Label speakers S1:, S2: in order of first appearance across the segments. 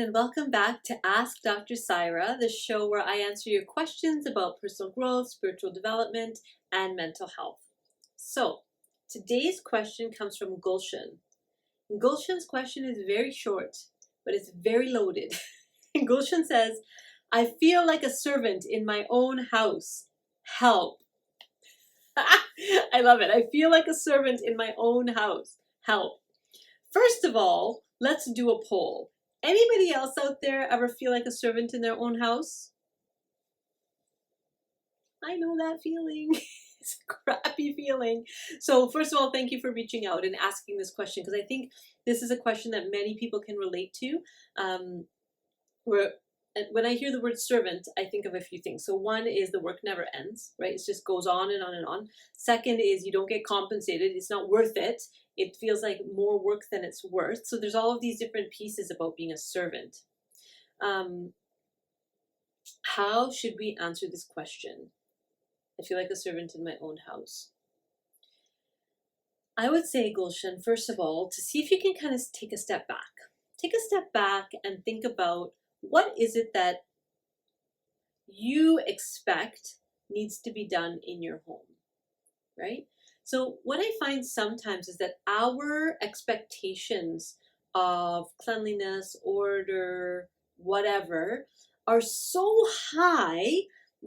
S1: and welcome back to Ask Dr. Saira, the show where I answer your questions about personal growth, spiritual development, and mental health. So, today's question comes from Gulshan. Gulshan's question is very short, but it's very loaded. Gulshan says, I feel like a servant in my own house. Help. I love it. I feel like a servant in my own house. Help. First of all, let's do a poll. Anybody else out there ever feel like a servant in their own house? I know that feeling. It's a crappy feeling. So first of all, thank you for reaching out and asking this question, because I think this is a question that many people can relate to. When I hear the word servant, I think of a few things. So one is the work never ends, right? It just goes on and on and on. Second is you don't get compensated. It's not worth it. It feels like more work than it's worth. So there's all of these different pieces about being a servant. How should we answer this question? I feel like a servant in my own house. I would say, Gulshan, first of all, to see if you can kind of take a step back. Take a step back and think about what is it that you expect needs to be done in your home, right? So what I find sometimes is that our expectations of cleanliness, order, whatever, are so high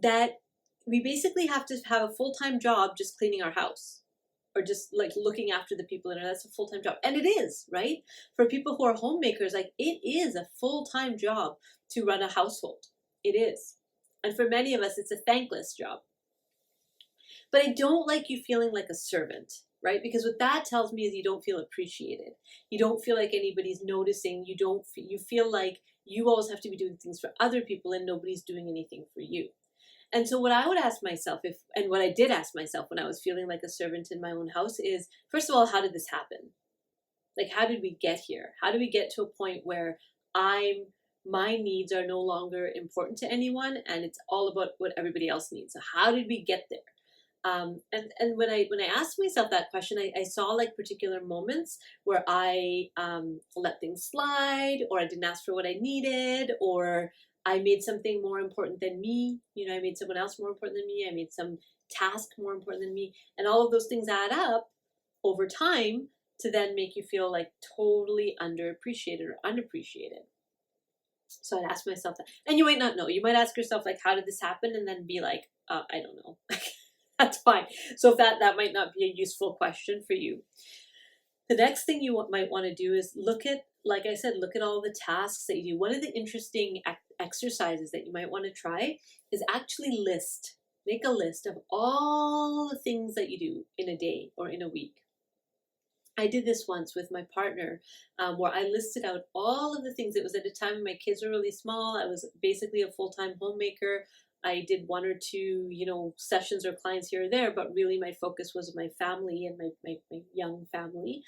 S1: that we basically have to have a full-time job just cleaning our house or just like looking after the people in it. That's a full-time job. And it is, right? For people who are homemakers, like it is a full-time job to run a household. It is. And for many of us, it's a thankless job. But I don't like you feeling like a servant, right? Because what that tells me is you don't feel appreciated. You don't feel like anybody's noticing. You feel like you always have to be doing things for other people and nobody's doing anything for you. And so what I would ask myself, and what I did ask myself when I was feeling like a servant in my own house is, first of all, how did this happen? Like, how did we get here? How do we get to a point where my needs are no longer important to anyone and it's all about what everybody else needs? So how did we get there? And when I asked myself that question, I saw like particular moments where I let things slide, or I didn't ask for what I needed, or I made something more important than me. I made someone else more important than me. I made some task more important than me. And all of those things add up over time to then make you feel like totally underappreciated or unappreciated. So I'd ask myself that. And you might not know. You might ask yourself, like, how did this happen? And then be like, I don't know. That's fine. So if that might not be a useful question for you. The next thing you might want to do is look at, like I said, look at all the tasks that you do. One of the interesting exercises that you might want to try is actually make a list of all the things that you do in a day or in a week. I did this once with my partner where I listed out all of the things. It was at a time when my kids were really small. I was basically a full-time homemaker. I did one or two, sessions or clients here or there, but really my focus was my family and my young family.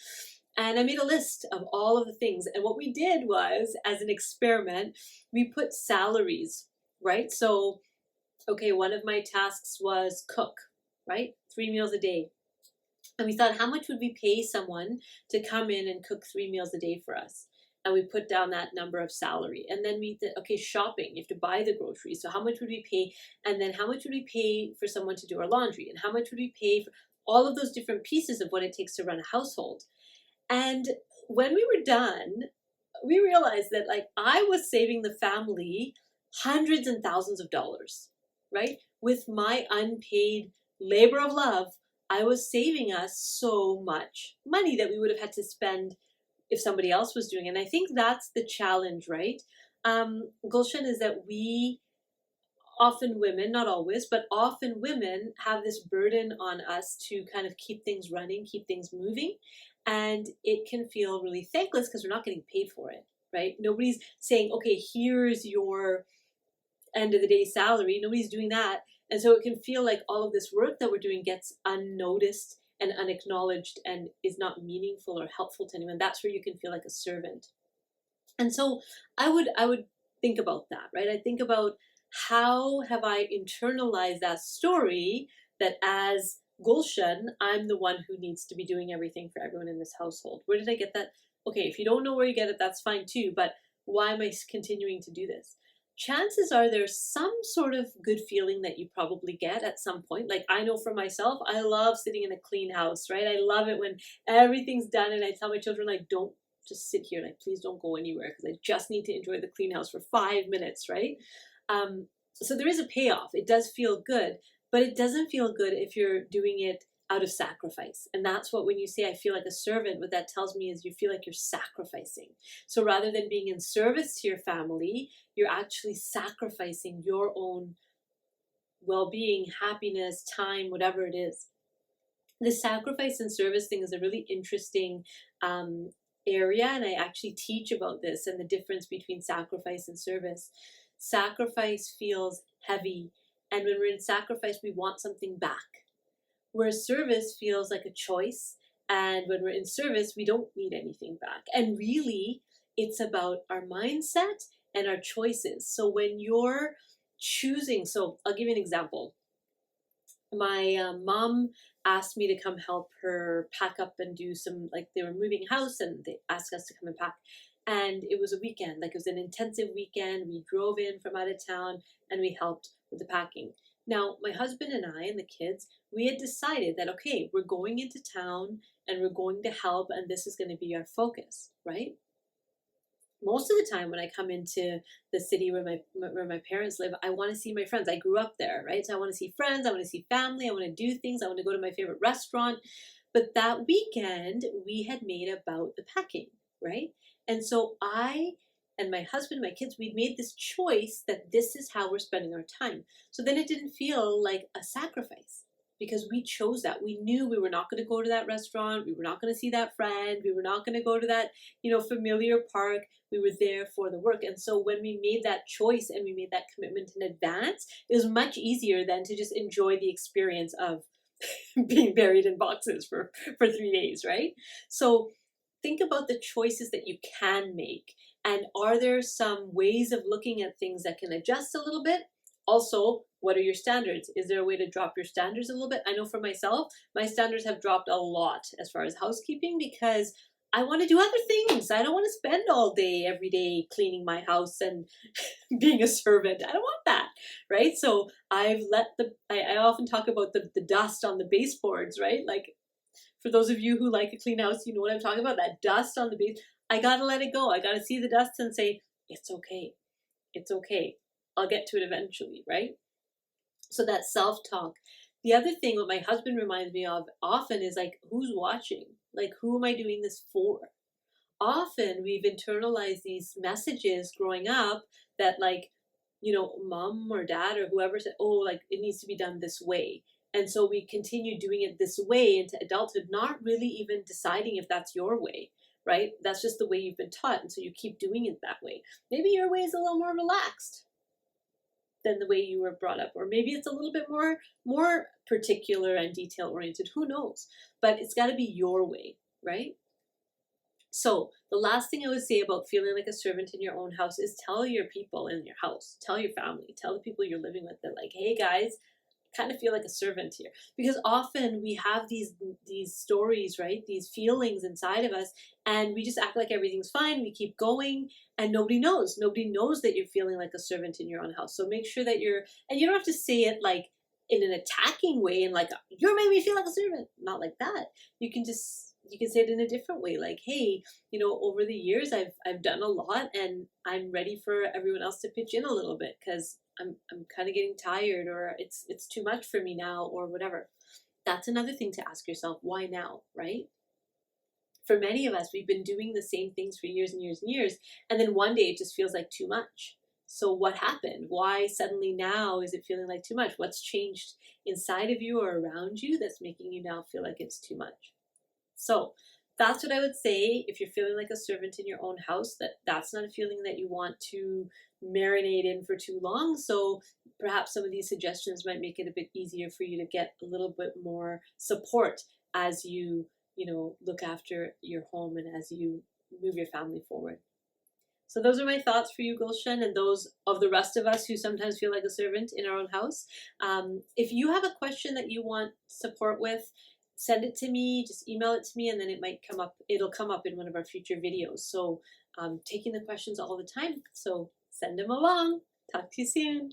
S1: And I made a list of all of the things. And what we did was, as an experiment, we put salaries, right? So, okay, one of my tasks was cook, right? 3 meals a day. And we thought, how much would we pay someone to come in and cook 3 meals a day for us? And we put down that number of salary. And then we did, okay, shopping, you have to buy the groceries. So how much would we pay? And then how much would we pay for someone to do our laundry? And how much would we pay for all of those different pieces of what it takes to run a household? And when we were done, we realized that like I was saving the family hundreds and thousands of dollars, right? With my unpaid labor of love, I was saving us so much money that we would have had to spend if somebody else was doing it. And I think that's the challenge, right? Gulshan, is that we often, women, not always, but often women have this burden on us to kind of keep things running, keep things moving. And it can feel really thankless because we're not getting paid for it, right? Nobody's saying, okay, here's your end of the day salary. Nobody's doing that. And so it can feel like all of this work that we're doing gets unnoticed and unacknowledged and is not meaningful or helpful to anyone. That's where you can feel like a servant. And so I would think about that, right? I think about, how have I internalized that story that as Gulshan, I'm the one who needs to be doing everything for everyone in this household? Where did I get that? Okay, if you don't know where you get it, that's fine too. But Why am I continuing to do this? Chances are there's some sort of good feeling that you probably get at some point. Like I know for myself, I love sitting in a clean house, right? I love it when everything's done and I tell my children, like, don't just sit here, like, please don't go anywhere because I just need to enjoy the clean house for 5 minutes, right? So there is a payoff. It does feel good, but it doesn't feel good if you're doing it out of sacrifice. And that's what, when you say I feel like a servant, what that tells me is you feel like you're sacrificing. So rather than being in service to your family, you're actually sacrificing your own well-being, happiness, time, whatever it is. The sacrifice and service thing is a really interesting area, and I actually teach about this and the difference between sacrifice and service. Sacrifice feels heavy, and when we're in sacrifice, we want something back. Whereas service feels like a choice, and when we're in service, we don't need anything back. And really, it's about our mindset and our choices. So when you're choosing, so I'll give you an example. My mom asked me to come help her pack up and do some, like, they were moving house and they asked us to come and pack. And it was a weekend, like it was an intensive weekend. We drove in from out of town and we helped with the packing. Now, my husband and I and the kids, we had decided that, okay, we're going into town and we're going to help, and this is going to be our focus, right? Most of the time when I come into the city where my parents live, I want to see my friends. I grew up there, right? So I want to see friends, I want to see family, I want to do things, I want to go to my favorite restaurant. But that weekend we had made about the packing, right? And so I and my husband, my kids, we made this choice that this is how we're spending our time. So then it didn't feel like a sacrifice because we chose that. We knew we were not going to go to that restaurant. We were not going to see that friend. We were not going to go to that, familiar park. We were there for the work. And so when we made that choice and we made that commitment in advance, it was much easier than to just enjoy the experience of being buried in boxes for 3 days, right? So think about the choices that you can make. And are there some ways of looking at things that can adjust a little bit? Also, what are your standards? Is there a way to drop your standards a little bit? I know for myself, my standards have dropped a lot as far as housekeeping because I want to do other things. I don't want to spend all day, every day cleaning my house and being a servant. I don't want that, right? So I've I often talk about the dust on the baseboards, right? Like, for those of you who like a clean house, you know what I'm talking about, that dust on the base. I got to let it go. I got to see the dust and say, it's okay. It's okay. I'll get to it eventually, right? So that self-talk. The other thing what my husband reminds me of often is, like, who's watching? Like, who am I doing this for? Often we've internalized these messages growing up that, like, mom or dad or whoever said, oh, like, it needs to be done this way. And so we continue doing it this way into adulthood, not really even deciding if that's your way, right? That's just the way you've been taught. And so you keep doing it that way. Maybe your way is a little more relaxed than the way you were brought up, or maybe it's a little bit more particular and detail oriented. Who knows? But it's got to be your way, right? So the last thing I would say about feeling like a servant in your own house is tell your people in your house, tell your family, tell the people you're living with that, like, hey guys, kind of feel like a servant here. Because often we have these stories, right? These feelings inside of us, and we just act like everything's fine. We keep going, and nobody knows. Nobody knows that you're feeling like a servant in your own house. So make sure that and you don't have to say it like in an attacking way and like, you're making me feel like a servant. Not like that. You can say it in a different way, like, hey, over the years I've done a lot and I'm ready for everyone else to pitch in a little bit because I'm kind of getting tired, or it's too much for me now, or whatever. That's another thing to ask yourself, why now, right? For many of us, we've been doing the same things for years and years and years, and then one day it just feels like too much. So what happened? Why suddenly now is it feeling like too much? What's changed inside of you or around you that's making you now feel like it's too much? So that's what I would say. If you're feeling like a servant in your own house, that's not a feeling that you want to marinate in for too long. So perhaps some of these suggestions might make it a bit easier for you to get a little bit more support as you look after your home and as you move your family forward. So those are my thoughts for you, Gulshan, and those of the rest of us who sometimes feel like a servant in our own house. If you have a question that you want support with, send it to me, just email it to me, and then it'll come up in one of our future videos. So taking the questions all the time, so send them along. Talk to you soon.